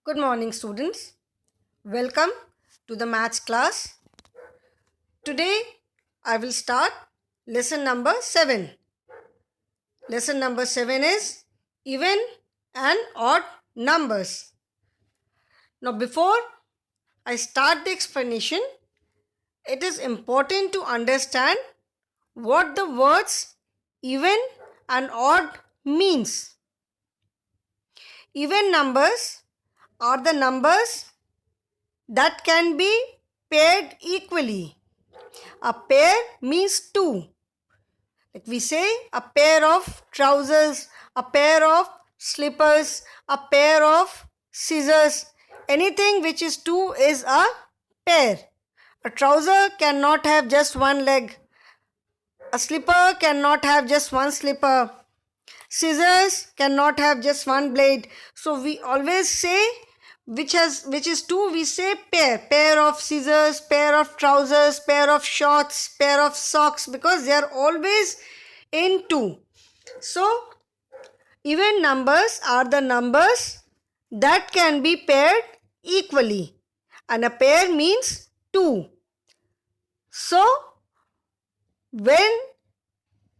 Good morning, students. Welcome to the maths class. Today, I will start lesson number 7. Lesson number 7 is even and odd numbers. Now, before I start the explanation, it is important to understand what the words even and odd means. Even numbers are the numbers that can be paired equally. A pair means two. Like we say, a pair of trousers, a pair of slippers, a pair of scissors. Anything which is two is a pair. A trouser cannot have just one leg. A slipper cannot have just one slipper. Scissors cannot have just one blade. So we always say which is two, we say pair of scissors, pair of trousers, pair of shorts, pair of socks, because they are always in two. So even numbers are the numbers that can be paired equally, and a pair means two. So when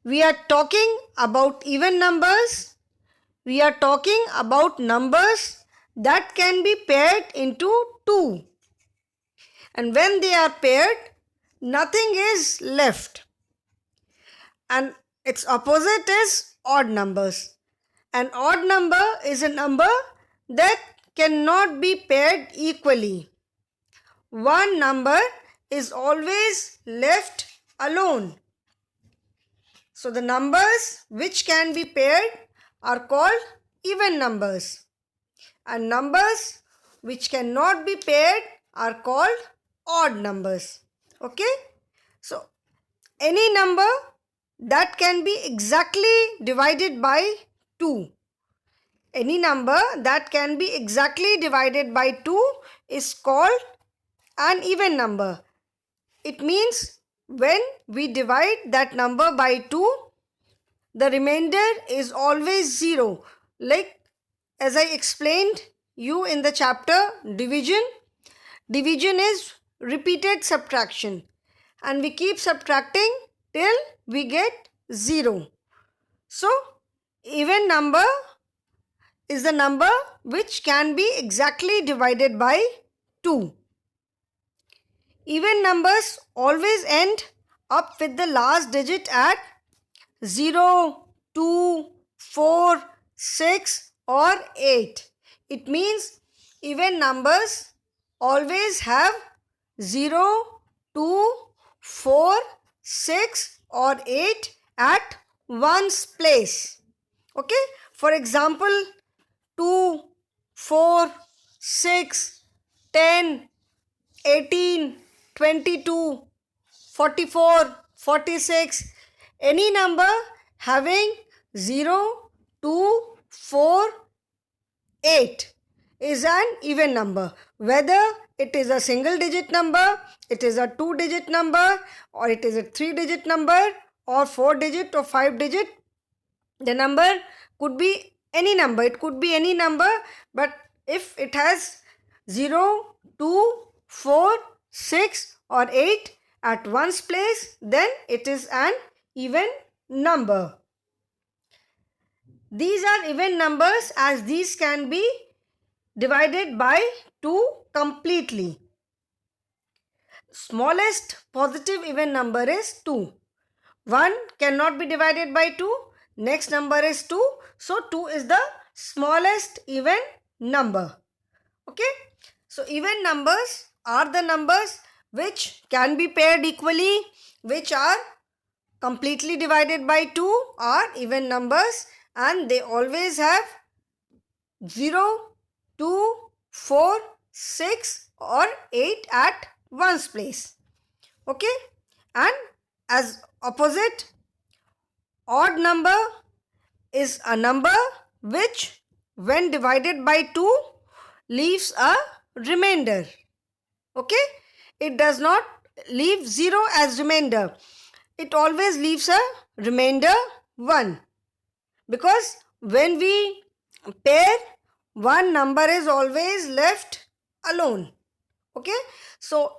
we are talking about even numbers, we are talking about numbers that can be paired into two. And when they are paired, nothing is left. And its opposite is odd numbers. An odd number is a number that cannot be paired equally. One number is always left alone. So the numbers which can be paired are called even numbers, and numbers which cannot be paired are called odd numbers. Okay? So any number that can be exactly divided by 2. Any number that can be exactly divided by 2 is called an even number. It means when we divide that number by 2, the remainder is always 0. Like as I explained you in the chapter division, division is repeated subtraction, and we keep subtracting till we get 0. So even number is the number which can be exactly divided by 2. Even numbers always end up with the last digit at 0, 2, 4, 6 or 8. It means even numbers always have 0, 2, 4, 6 or 8 at one's place. Okay? For example, 2, 4, 6, 10, 18, 22, 44, 46. Any number having 0, 2, 4, 8 is an even number. Whether it is a single digit number, it is a 2-digit number, or it is a 3-digit number, or 4-digit or 5-digit, the number could be any number. It could be any number, but if it has 0, 2, 4, 6 or 8 at one's place, then it is an even number. These are even numbers as these can be divided by 2 completely. Smallest positive even number is 2. 1 cannot be divided by 2. Next number is 2. So 2 is the smallest even number. Okay. So even numbers are the numbers which can be paired equally, which are completely divided by 2, are even numbers, and they always have 0, 2, 4, 6 or 8 at one's place. Okay? And as opposite, odd number is a number which when divided by 2 leaves a remainder. Okay? It does not leave 0 as remainder. It always leaves a remainder 1. Because when we pair one number is always left alone. Okay, so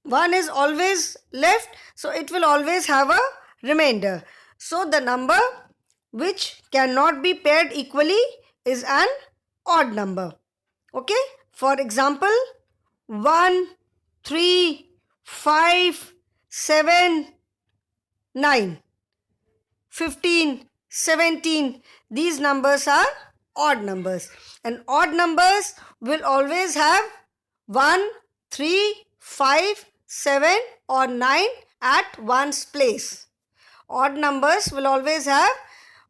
1 is always left, so it will always have a remainder. So the number which cannot be paired equally is an odd number. Okay, for example, 1, 3, 5, 7, 9, 15, 17. These numbers are odd numbers, and odd numbers will always have 1, 3, 5, 7 or 9 at one's place. Odd numbers will always have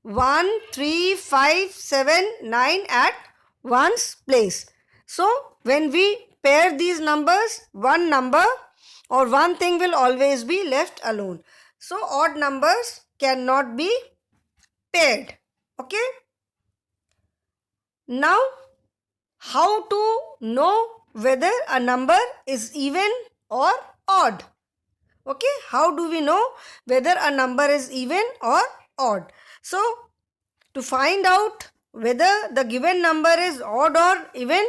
1, 3, 5, 7, 9 at one's place. So when we pair these numbers, one number or one thing will always be left alone. So odd numbers cannot be paired. Okay. Now, how to know whether a number is even or odd? Okay, how do we know whether a number is even or odd? So, to find out whether the given number is odd or even,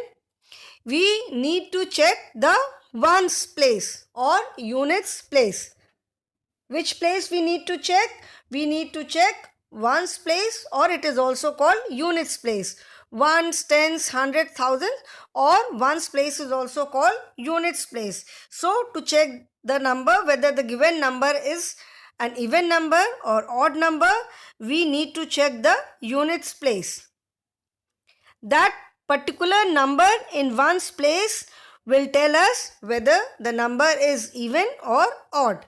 we need to check the ones place or units place. Which place we need to check? We need to check ones place, or it is also called units place. Ones, tens, hundred, thousand, or ones place is also called units place. So to check the number, whether the given number is an even number or odd number, we need to check the units place. That particular number in ones place will tell us whether the number is even or odd.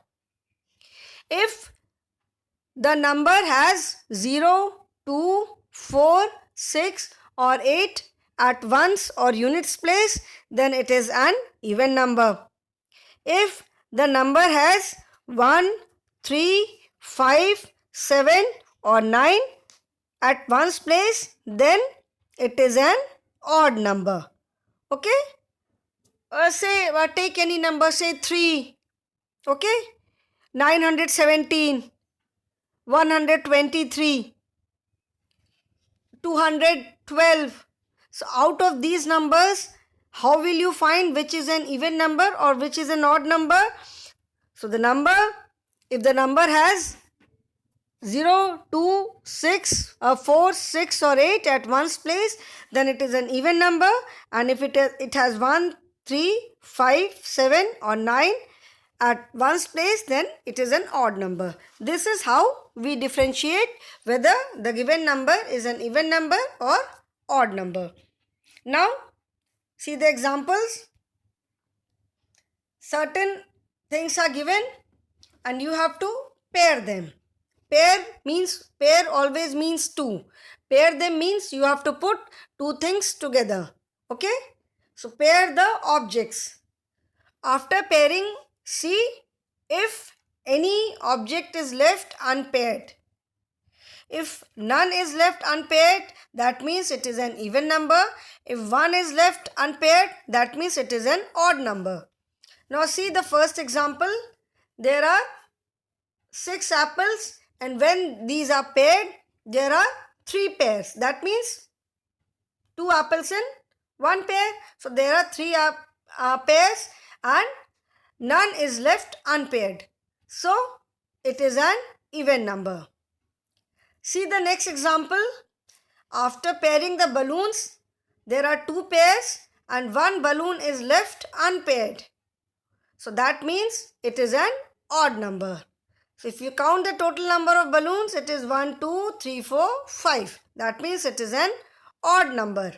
If the number has 0, 2, 4, 6 or 8 at ones or units place, then it is an even number. If the number has 1, 3, 5, 7 or 9 at ones place, then it is an odd number. Okay? Take any number, say 3. Okay? 917, 123, 212. So out of these numbers, how will you find which is an even number or which is an odd number? So the number, if the number has 0, 2, 6, 4, 6 or 8 at one's place, then it is an even number. And if it has 1, 3, 5, 7 or 9 at one's place, then it is an odd number. This is how we differentiate whether the given number is an even number or odd number. Now, see the examples. Certain things are given and you have to pair them. Pair always means two. Pair them means you have to put two things together. Okay? So pair the objects. After pairing, see if any object is left unpaired. If none is left unpaired, that means it is an even number. If one is left unpaired, that means it is an odd number. Now see the first example. There are 6 apples, and when these are paired, there are 3 pairs. That means 2 apples in 1 pair. So there are 3 pairs and none is left unpaired. So it is an even number. See the next example. After pairing the balloons, there are 2 pairs and 1 balloon is left unpaired. So that means it is an odd number. So if you count the total number of balloons, it is 1, 2, 3, 4, 5. That means it is an odd number.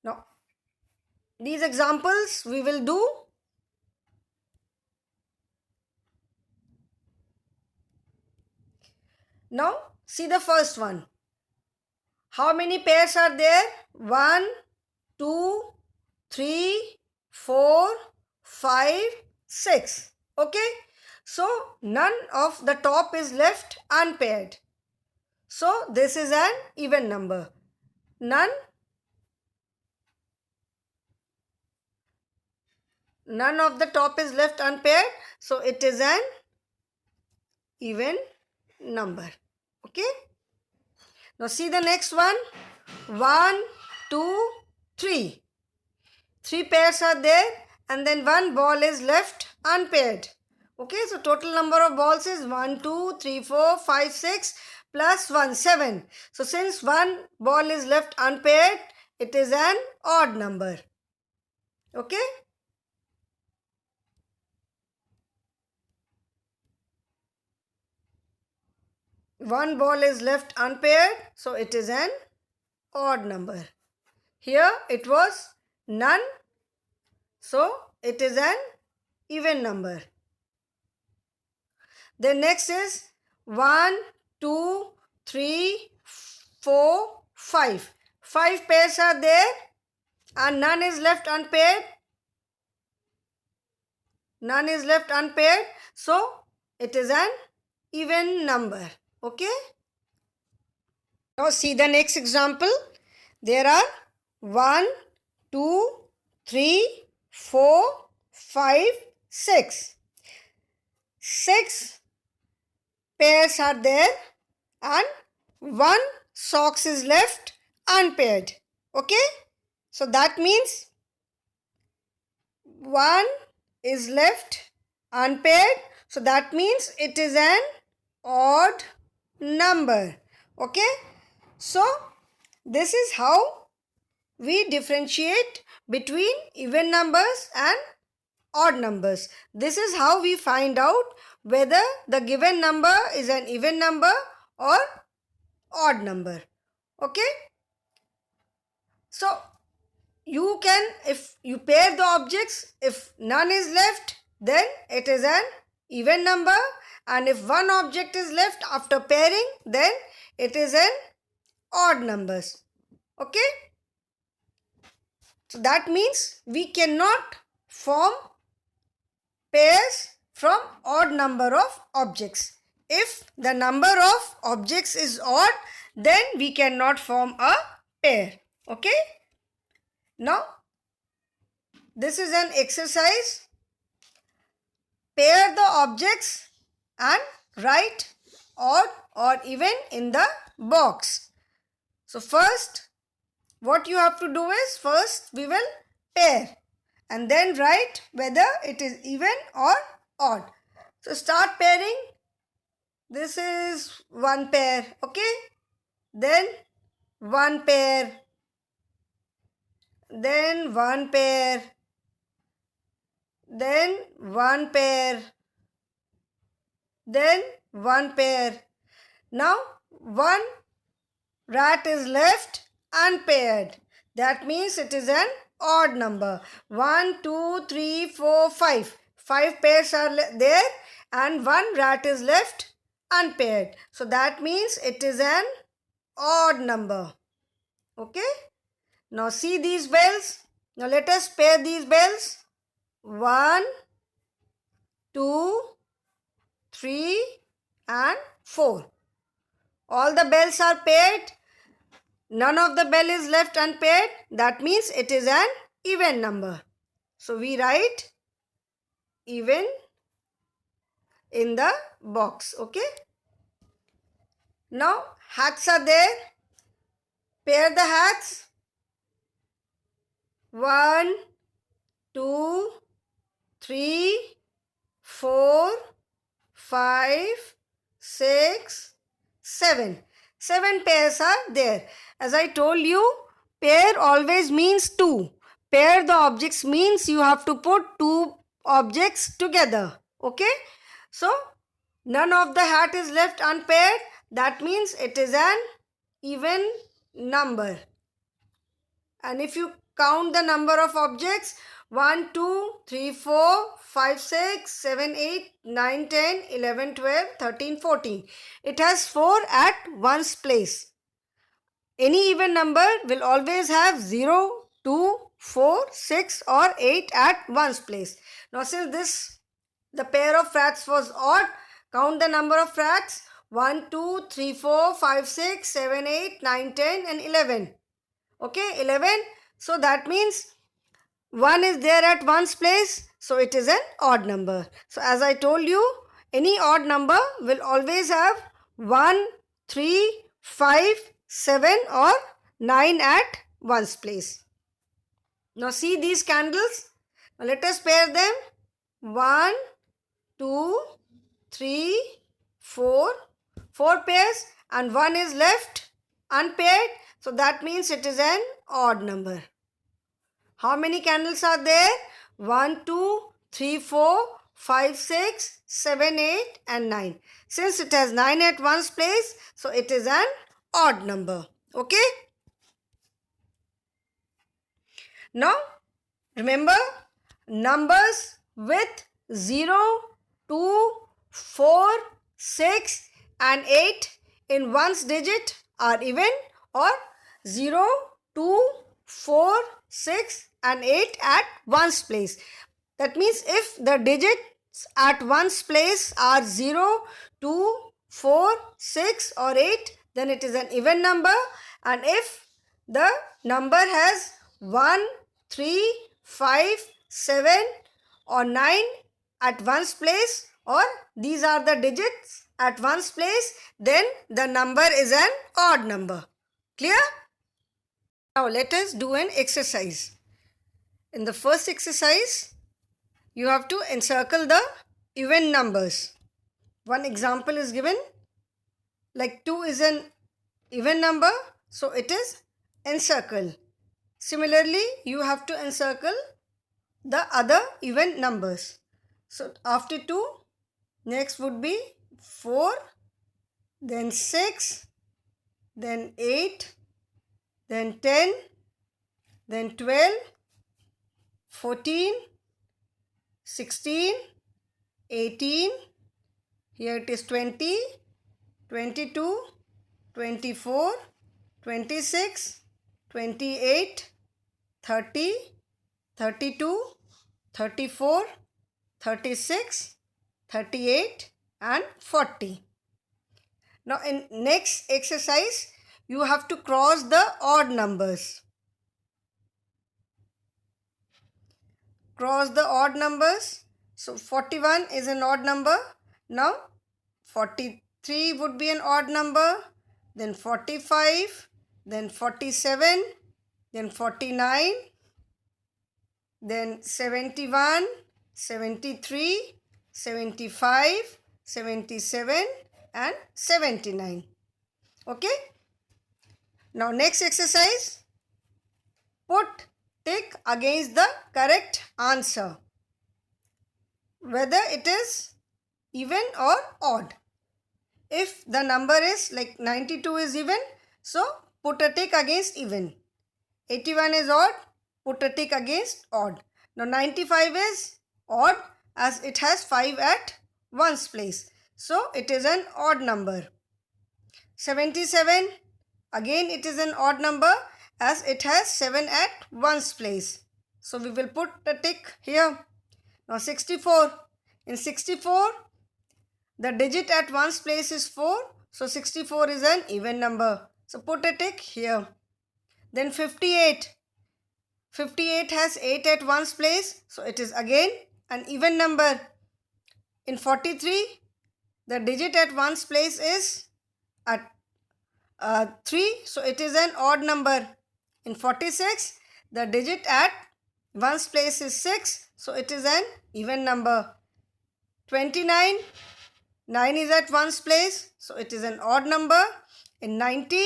Now, these examples we will do. Now, see the first one. How many pairs are there? 1, 2, 3, 4, 5, 6. Okay? So, none of the top is left unpaired. So, this is an even number. None of the top is left unpaired. So, it is an even number. Okay? Now, see the next one. 1, 2, 3. 3 pairs are there and then one ball is left unpaired. Okay, so total number of balls is 1, 2, 3, 4, 5, 6 plus 1, 7. So since one ball is left unpaired, it is an odd number. Okay. One ball is left unpaired, so it is an odd number. Here it was none, so it is an even number. Then next is 1, 2, 3, 4, 5. 5 pairs are there and none is left unpaired. None is left unpaired, so it is an even number. Okay. Now see the next example. There are 1, 2, 3, 4, 5, 6. 6 pairs are there and one socks is left unpaired. Okay. So that means 1 is left unpaired. So that means it is an odd number. Okay. So this is how we differentiate between even numbers and odd numbers. This is how we find out whether the given number is an even number or odd number. Okay. So you can, if you pair the objects, if none is left, then it is an even number, and if one object is left after pairing, then it is an odd numbers. Okay. So that means we cannot form pairs from odd number of objects. If the number of objects is odd, then we cannot form a pair. Okay. Now this is an exercise. Pair the objects and write odd or even in the box. So first what you have to do is, first we will pair and then write whether it is even or odd. So start pairing. This is one pair. Okay. Then one pair. Then one pair. Then one pair. Then one pair. Now one rat is left unpaired. That means it is an odd number. 1, 2, 3, 4, 5. 5 pairs are there and one rat is left unpaired. So that means it is an odd number. Okay. Now see these bells. Now let us pair these bells. 1, 2, 3 and 4. All the bells are paired. None of the bell is left unpaired. That means it is an even number. So we write even in the box. Okay. Now hats are there. Pair the hats. 1, 2, 3, 4, 5, 6, 7. 7 pairs are there. As I told you, pair always means 2. Pair the objects means you have to put 2 objects together. Okay. So none of the hat is left unpaired. That means it is an even number. And if you count the number of objects, 1, 2, 3, 4, 5, 6, 7, 8, 9, 10, 11, 12, 13, 14. It has 4 at one's place. Any even number will always have 0, 2, 4, 6 or 8 at one's place. Now since the pair of rats was odd, count the number of rats. 1, 2, 3, 4, 5, 6, 7, 8, 9, 10 and 11. Okay, 11. So that means 1 is there at one's place. So it is an odd number. So as I told you, any odd number will always have 1, 3, 5, 7 or 9 at ones place. Now see these candles. Now let us pair them. 1, 2, 3, 4. 4 pairs and 1 is left unpaired. So that means it is an odd number. How many candles are there? 1, 2, 3, 4, 5, 6, 7, 8 and 9. Since it has 9 at ones place, so it is an odd number. Okay? Now, remember numbers with 0, 2, 4, 6 and 8 in ones digit are even, or 0, 2, 4, 6 and 8 at ones place. That means if the digits at ones place are 0, 2, 4, 6 or 8, then it is an even number. And if the number has 1, 3, 5, 7 or 9 at ones place, or these are the digits at ones place, then the number is an odd number. Clear? Now let us do an exercise. In the first exercise, you have to encircle the even numbers. One example is given, like 2 is an even number, so it is encircle. Similarly, you have to encircle the other even numbers. So after 2, next would be 4, then 6, then 8, then 10, then 12, 14, 16, 18, here it is 20, 22, 24, 26, 28, 30, 32, 34, 36, 38 and 40. Now in next exercise, you have to cross the odd numbers. Cross the odd numbers. So 41 is an odd number. Now 43 would be an odd number. Then 45. Then 47. Then 49. Then 71. 73. 75. 77 and 79. Okay. Now next exercise. Put tick against the correct answer, whether it is even or odd. If the number is like 92 is even, so put a tick against even. 81 is odd, put a tick against odd. Now 95 is odd as it has 5 at ones place, so it is an odd number. 77, again it is an odd number as it has 7 at ones place. So we will put a tick here. Now 64. In 64, the digit at ones place is 4. So 64 is an even number. So put a tick here. Then 58. 58 has 8 at ones place. So it is again an even number. In 43, the digit at ones place is at 3. So it is an odd number. In 46, the digit at ones place is 6. So it is an even number. 29, 9 is at ones place. So it is an odd number. In 90,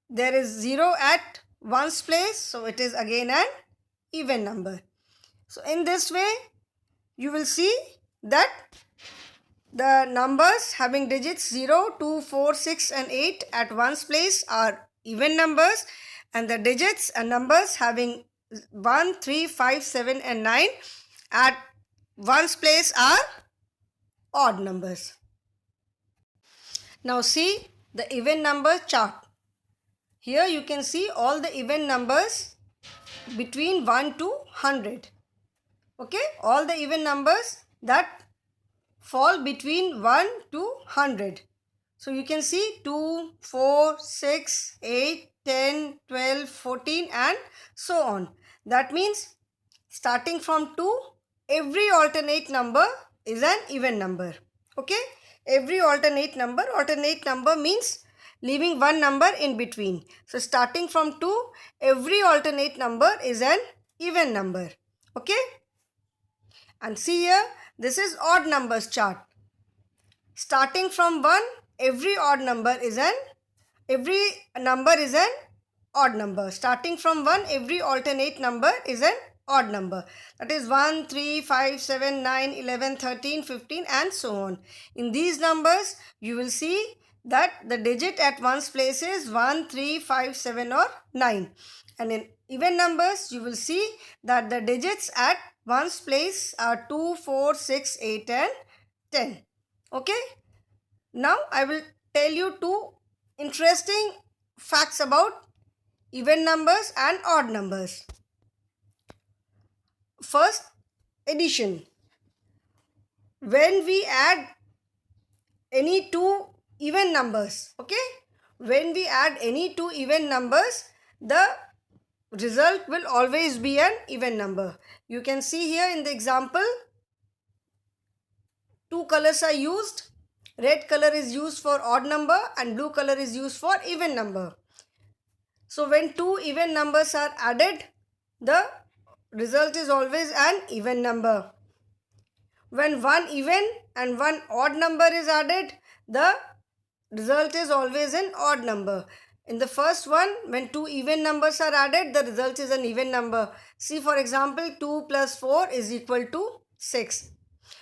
there is 0 at ones place. So it is again an even number. So in this way, you will see that the numbers having digits 0, 2, 4, 6 and 8 at ones place are even numbers, and the digits and numbers having 1, 3, 5, 7 and 9 at ones place are odd numbers. Now see the even number chart. Here you can see all the even numbers between 1 to 100. Okay, all the even numbers that fall between 1 to 100. So you can see 2, 4, 6, 8, 10, 12, 14 and so on. That means starting from 2, every alternate number is an even number. Okay, every alternate number means leaving one number in between. So starting from 2, every alternate number is an even number. Okay? And see here, this is odd numbers chart. Starting from 1, every number is an odd number. Starting from 1, every alternate number is an odd number. That is 1, 3, 5, 7, 9, 11, 13, 15 and so on. In these numbers, you will see that the digit at one's place is 1, 3, 5, 7 or 9. And in even numbers, you will see that the digits at one's place are 2, 4, 6, 8 and 10. Okay? Now I will tell you two interesting facts about even numbers and odd numbers. First, addition. When we add any two even numbers, okay? When we add any two even numbers, the result will always be an even number. You can see here in the example, two colors are used. Red color is used for odd number and blue color is used for even number. So when two even numbers are added, the result is always an even number. When one even and one odd number is added, the result is always an odd number. In the first one, when two even numbers are added, the result is an even number. See, for example, 2 plus 4 is equal to 6.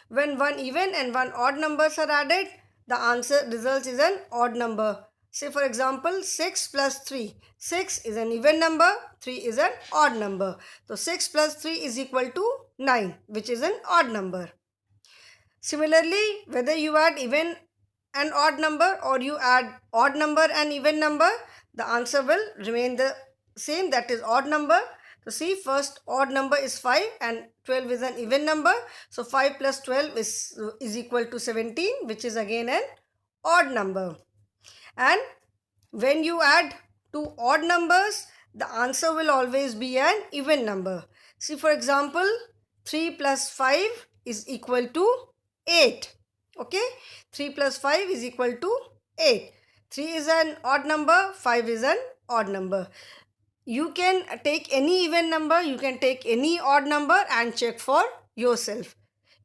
When one even and one odd numbers are added, the answer result is an odd number. Say for example, 6 plus 3. 6 is an even number, 3 is an odd number. So 6 plus 3 is equal to 9, which is an odd number. Similarly, whether you add even and odd number or you add odd number and even number, the answer will remain the same, that is odd number. So see, first odd number is 5 and 12 is an even number. So 5 plus 12 is equal to 17, which is again an odd number. And when you add two odd numbers, the answer will always be an even number. See, for example, 3 plus 5 is equal to 8. Okay, 3 plus 5 is equal to 8. 3 is an odd number, 5 is an odd number. You can take any even number, you can take any odd number and check for yourself.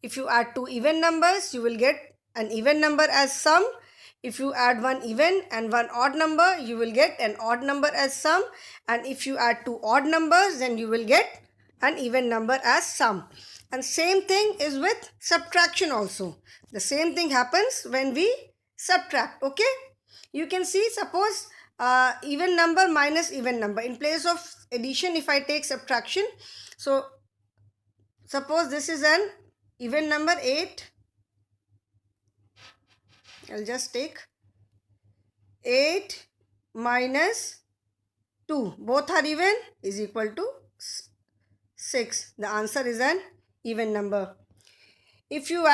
If you add two even numbers, you will get an even number as sum. If you add one even and one odd number, you will get an odd number as sum. And if you add two odd numbers, then you will get an even number as sum. And same thing is with subtraction also. The same thing happens when we subtract. Okay, you can see, suppose even number minus even number. In place of addition, if I take subtraction, so suppose this is an even number 8. I'll just take 8 minus 2. Both are even is equal to 6. The answer is an even number. If you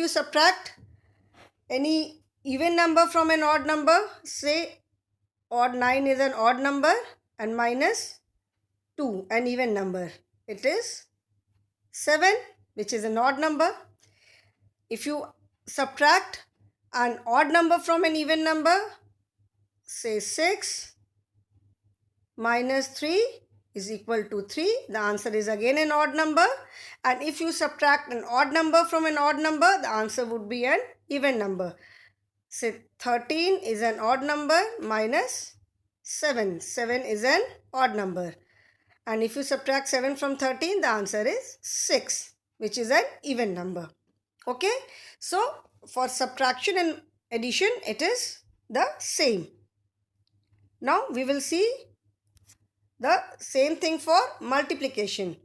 subtract any even number from an odd number, say odd 9 is an odd number and minus 2 an even number, it is 7, which is an odd number. If you subtract an odd number from an even number, say 6 minus 3 is equal to 3. The answer is again an odd number. And if you subtract an odd number from an odd number, the answer would be an even number. Say 13 is an odd number minus 7. 7 is an odd number. And if you subtract 7 from 13, the answer is 6, which is an even number. Okay. So for subtraction and addition, it is the same. Now we will see the same thing for multiplication.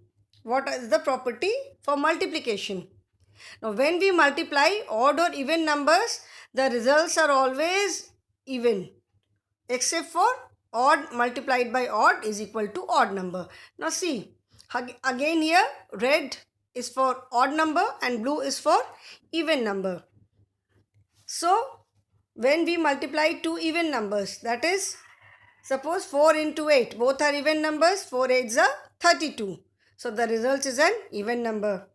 What is the property for multiplication? Now when we multiply odd or even numbers, the results are always even, except for odd multiplied by odd is equal to odd number. Now see, again here red is for odd number and blue is for even number. So when we multiply two even numbers, that is, suppose 4 into 8, both are even numbers, 4 8s are 32. So the result is an even number.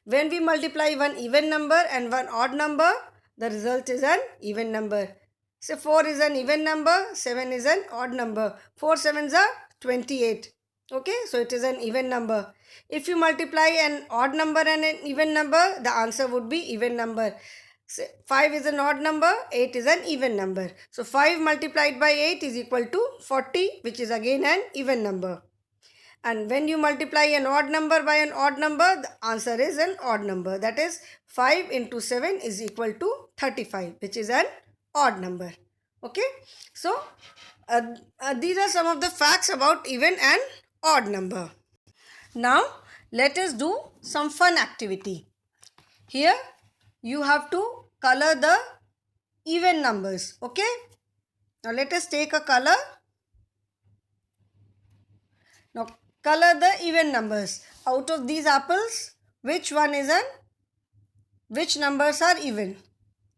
When we multiply one even number and one odd number, the result is an even number. Say 4 is an even number, 7 is an odd number. 4 sevens are 28. Okay, so it is an even number. If you multiply an odd number and an even number, the answer would be even number. 5 is an odd number, 8 is an even number. So 5 multiplied by 8 is equal to 40, which is again an even number. And when you multiply an odd number by an odd number, the answer is an odd number. That is 5 into 7 is equal to 35, which is an odd number. Okay. So, these are some of the facts about even and odd number. Now, let us do some fun activity. Here, you have to color the even numbers. Okay. Now, let us take a color. Now, color the even numbers. Out of these apples, which numbers are even?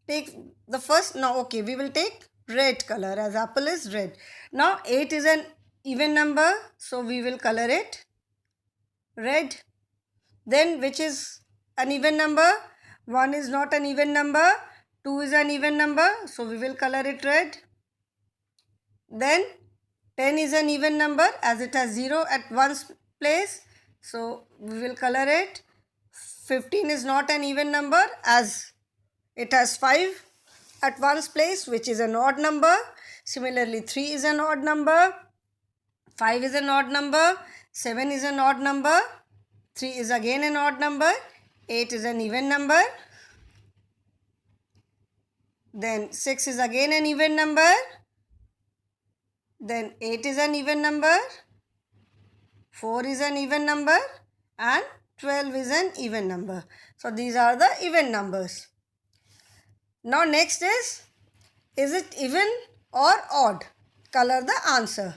Take the first. Now, okay, we will take red color as apple is red. Now, 8 is an even number, so we will color it red. Then, which is an even number? 1 is not an even number. 2 is an even number, so we will color it red. Then, 10 is an even number as it has 0 at one place, so we will color it. 15 is not an even number as it has 5 at one's place, which is an odd number. Similarly, 3 is an odd number, 5 is an odd number, 7 is an odd number, 3 is again an odd number, 8 is an even number, then 6 is again an even number, then 8 is an even number, 4 is an even number, and 12 is an even number. So these are the even numbers. Now next is it even or odd? Color the answer.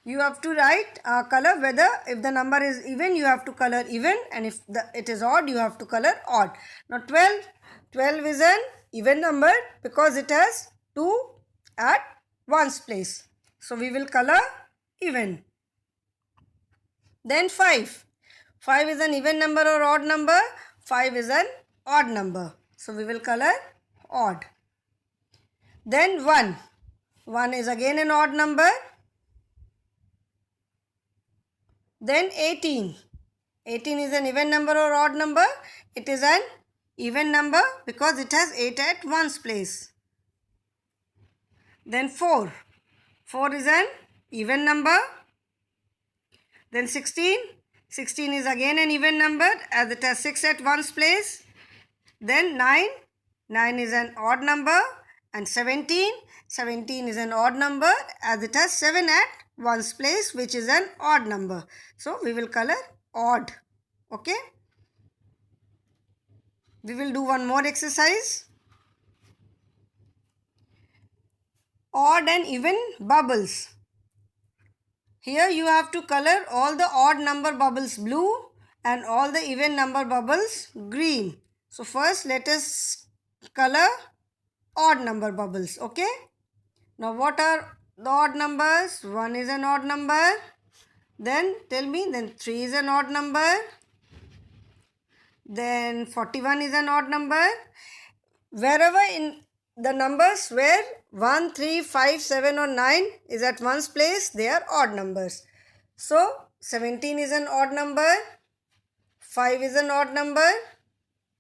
You have to write color whether if the number is even, you have to color even, and if it is odd, you have to color odd. Now 12 is an even number because it has 2 at one's place. So we will color even. Then 5. 5 is an even number or odd number. 5 is an odd number. So we will color odd. Then 1. 1 is again an odd number. Then 18. 18 is an even number or odd number. It is an even number because it has 8 at one's place. Then 4. 4 is an even number. Then 16. 16 is again an even number as it has 6 at one's place. Then 9. 9 is an odd number. And 17. 17 is an odd number as it has 7 at one's place, which is an odd number. So we will color odd. Okay. We will do one more exercise. Odd and even bubbles. Here you have to color all the odd number bubbles blue and all the even number bubbles green. So first let us color odd number bubbles. Okay. Now what are the odd numbers? 1 is an odd number. Then tell me, then 3 is an odd number. Then 41 is an odd number. Wherever in the numbers where 1, 3, 5, 7 or 9 is at one's place, they are odd numbers. So 17 is an odd number. 5 is an odd number.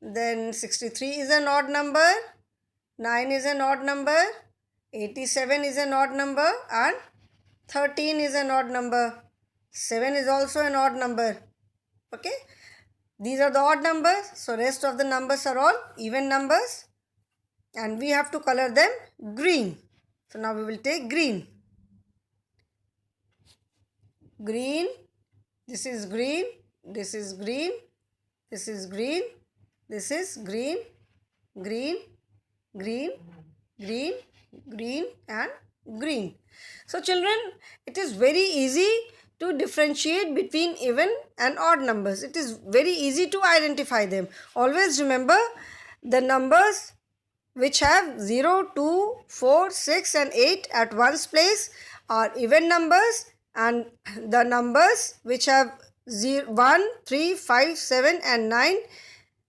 Then 63 is an odd number. 9 is an odd number. 87 is an odd number. And 13 is an odd number. 7 is also an odd number. Okay. These are the odd numbers. So rest of the numbers are all even numbers. And we have to color them green. So now we will take green. Green. This is green. This is green. This is green. This is green. Green. Green. Green. Green and green. So children, it is very easy to differentiate between even and odd numbers. It is very easy to identify them. Always remember the numbers which have 0, 2, 4, 6 and 8 at one's place are even numbers, and the numbers which have 0, 1, 3, 5, 7 and 9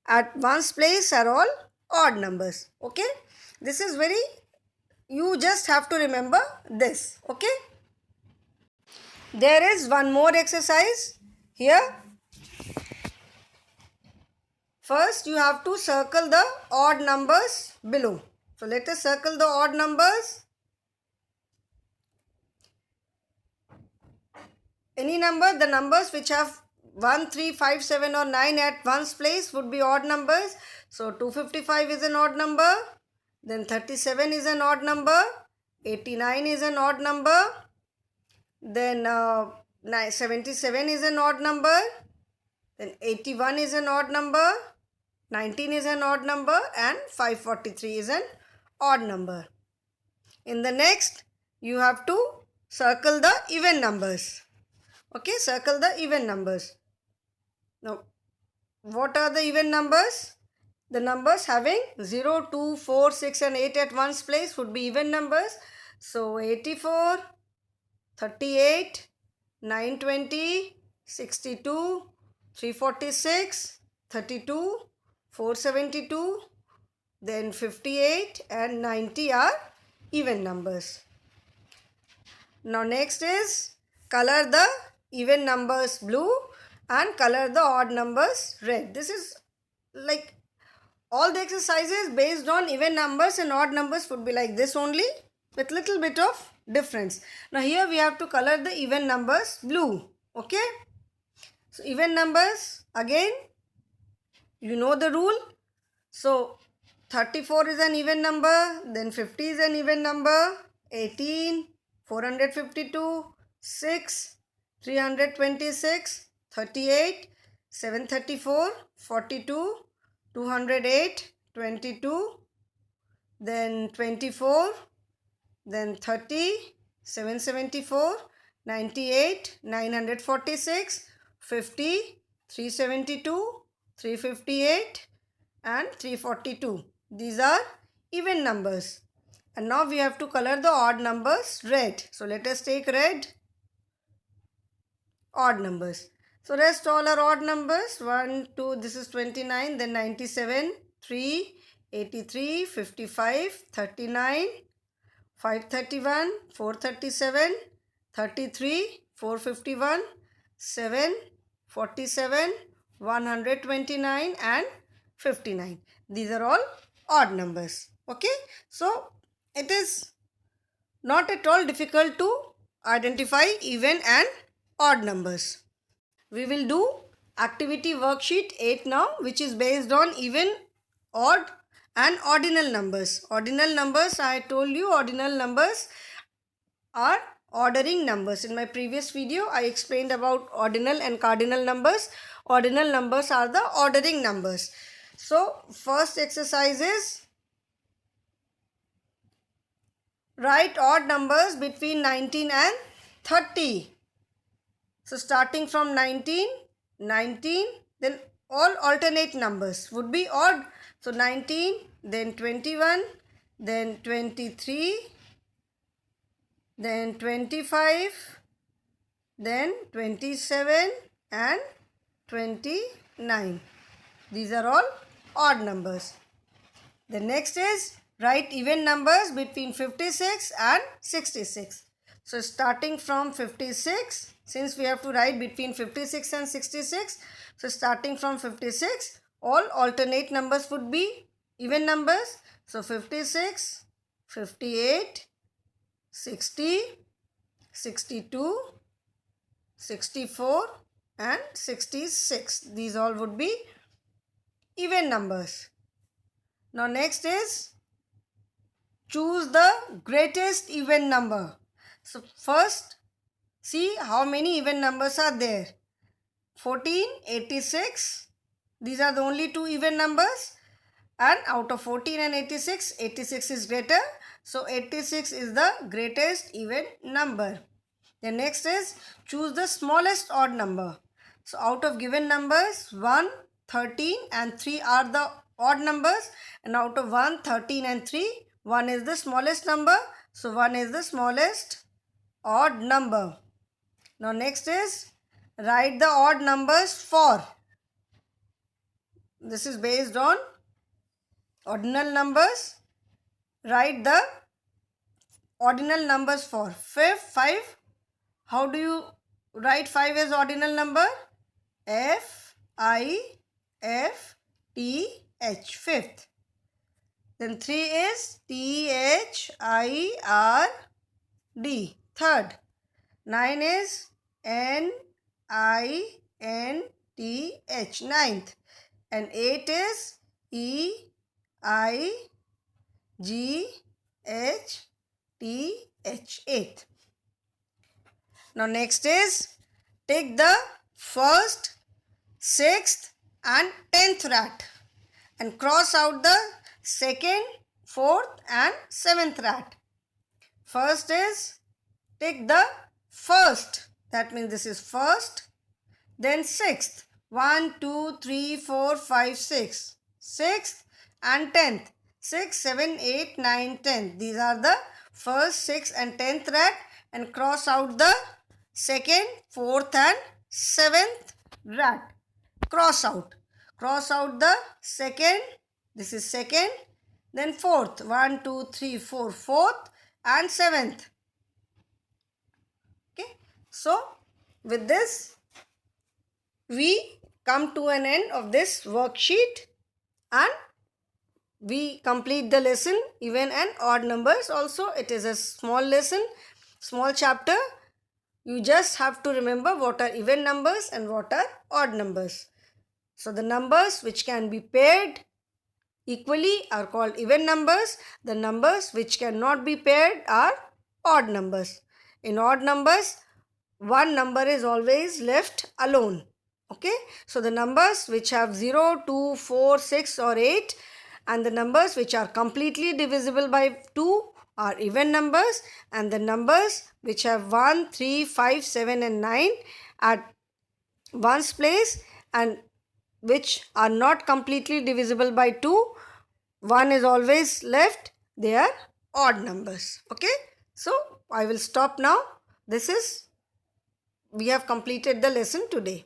at one's place are all odd numbers. Okay. This is very you just have to remember this. Okay. There is one more exercise here. First, you have to circle the odd numbers below. So, let us circle the odd numbers. Any number, the numbers which have 1, 3, 5, 7 or 9 at one's place would be odd numbers. So, 255 is an odd number. Then 37 is an odd number. 89 is an odd number. Then 77 is an odd number. Then 81 is an odd number. 19 is an odd number. And 543 is an odd number. In the next, you have to circle the even numbers. Okay, circle the even numbers. Now, what are the even numbers? The numbers having 0, 2, 4, 6 and 8 at one's place would be even numbers. So, 84, 38, 920, 62, 346, 32, 472, then 58 and 90 are even numbers. Now, next is color the even numbers blue and color the odd numbers red. This is like all the exercises based on even numbers and odd numbers would be like this only with little bit of difference. Now here we have to color the even numbers blue. Okay. So even numbers, again you know the rule. So 34 is an even number, then 50 is an even number, 18, 452, 6, 326, 38, 734, 42, 208, 22, then 24, then 30, 774, 98, 946, 50, 372, 358 and 342. These are even numbers. And now we have to color the odd numbers red. So let us take red. Odd numbers. So rest all are odd numbers. 1, 2, this is 29, then 97, 3, 83, 55, 39, 531, 437, 33, 451, 7, 47, 129 and 59. These are all odd numbers. Okay. So it is not at all difficult to identify even and odd numbers. We will do activity worksheet 8 now, which is based on even, odd and ordinal numbers. Ordinal numbers, I told you, ordinal numbers are ordering numbers. In my previous video, I explained about ordinal and cardinal numbers. Ordinal numbers are the ordering numbers. So, first exercise is write odd numbers between 19 and 30. So, starting from 19, 19, then all alternate numbers would be odd. So, 19, then 21, then 23, then 25, then 27 and 29. These are all odd numbers. The next is write even numbers between 56 and 66. So starting from 56, since we have to write between 56 and 66, so starting from 56, all alternate numbers would be even numbers. So 56, 58, 60, 62, 64 and 66. These all would be even numbers. Now next is choose the greatest even number. So first see how many even numbers are there. 14, 86. These are the only two even numbers. And out of 14 and 86, 86 is greater. So 86 is the greatest even number. The next is choose the smallest odd number. So out of given numbers, 1, 13 and 3 are the odd numbers. And out of 1, 13 and 3, 1 is the smallest number. So 1 is the smallest odd number. Now next is write the odd numbers for. This is based on ordinal numbers. Write the ordinal numbers for 5. How do you write 5 as ordinal number? F-I-F-T-H, fifth. Then 3 is T-H-I-R-D, third. 9 is N-I-N-T-H, ninth. And 8 is E-I-G-H-T-H, eighth. Now next is, take the first, 6th and 10th rat and cross out the 2nd, 4th and 7th rat. First is, take the first, that means this is first, then 6th, 1, 2, 3, 4, 5, 6, 6th and 10th, 6, 7, 8, 9, 10. These are the first, 6th and 10th rat and cross out the 2nd, 4th and 7th rat. Cross out the 2nd, this is 2nd, then 4th, 1, 2, 3, 4, 4th and 7th. Okay, so with this we come to an end of this worksheet and we complete the lesson, even and odd numbers. Also, it is a small lesson, small chapter. You just have to remember what are even numbers and what are odd numbers. So the numbers which can be paired equally are called even numbers. The numbers which cannot be paired are odd numbers. In odd numbers, one number is always left alone. Okay, so the numbers which have 0, 2, 4, 6 or 8 and the numbers which are completely divisible by 2 are even numbers, and the numbers which have 1, 3, 5, 7 and 9 at one's place and which are not completely divisible by 2, one is always left, they are odd numbers. Okay, so I will stop now. We have completed the lesson today.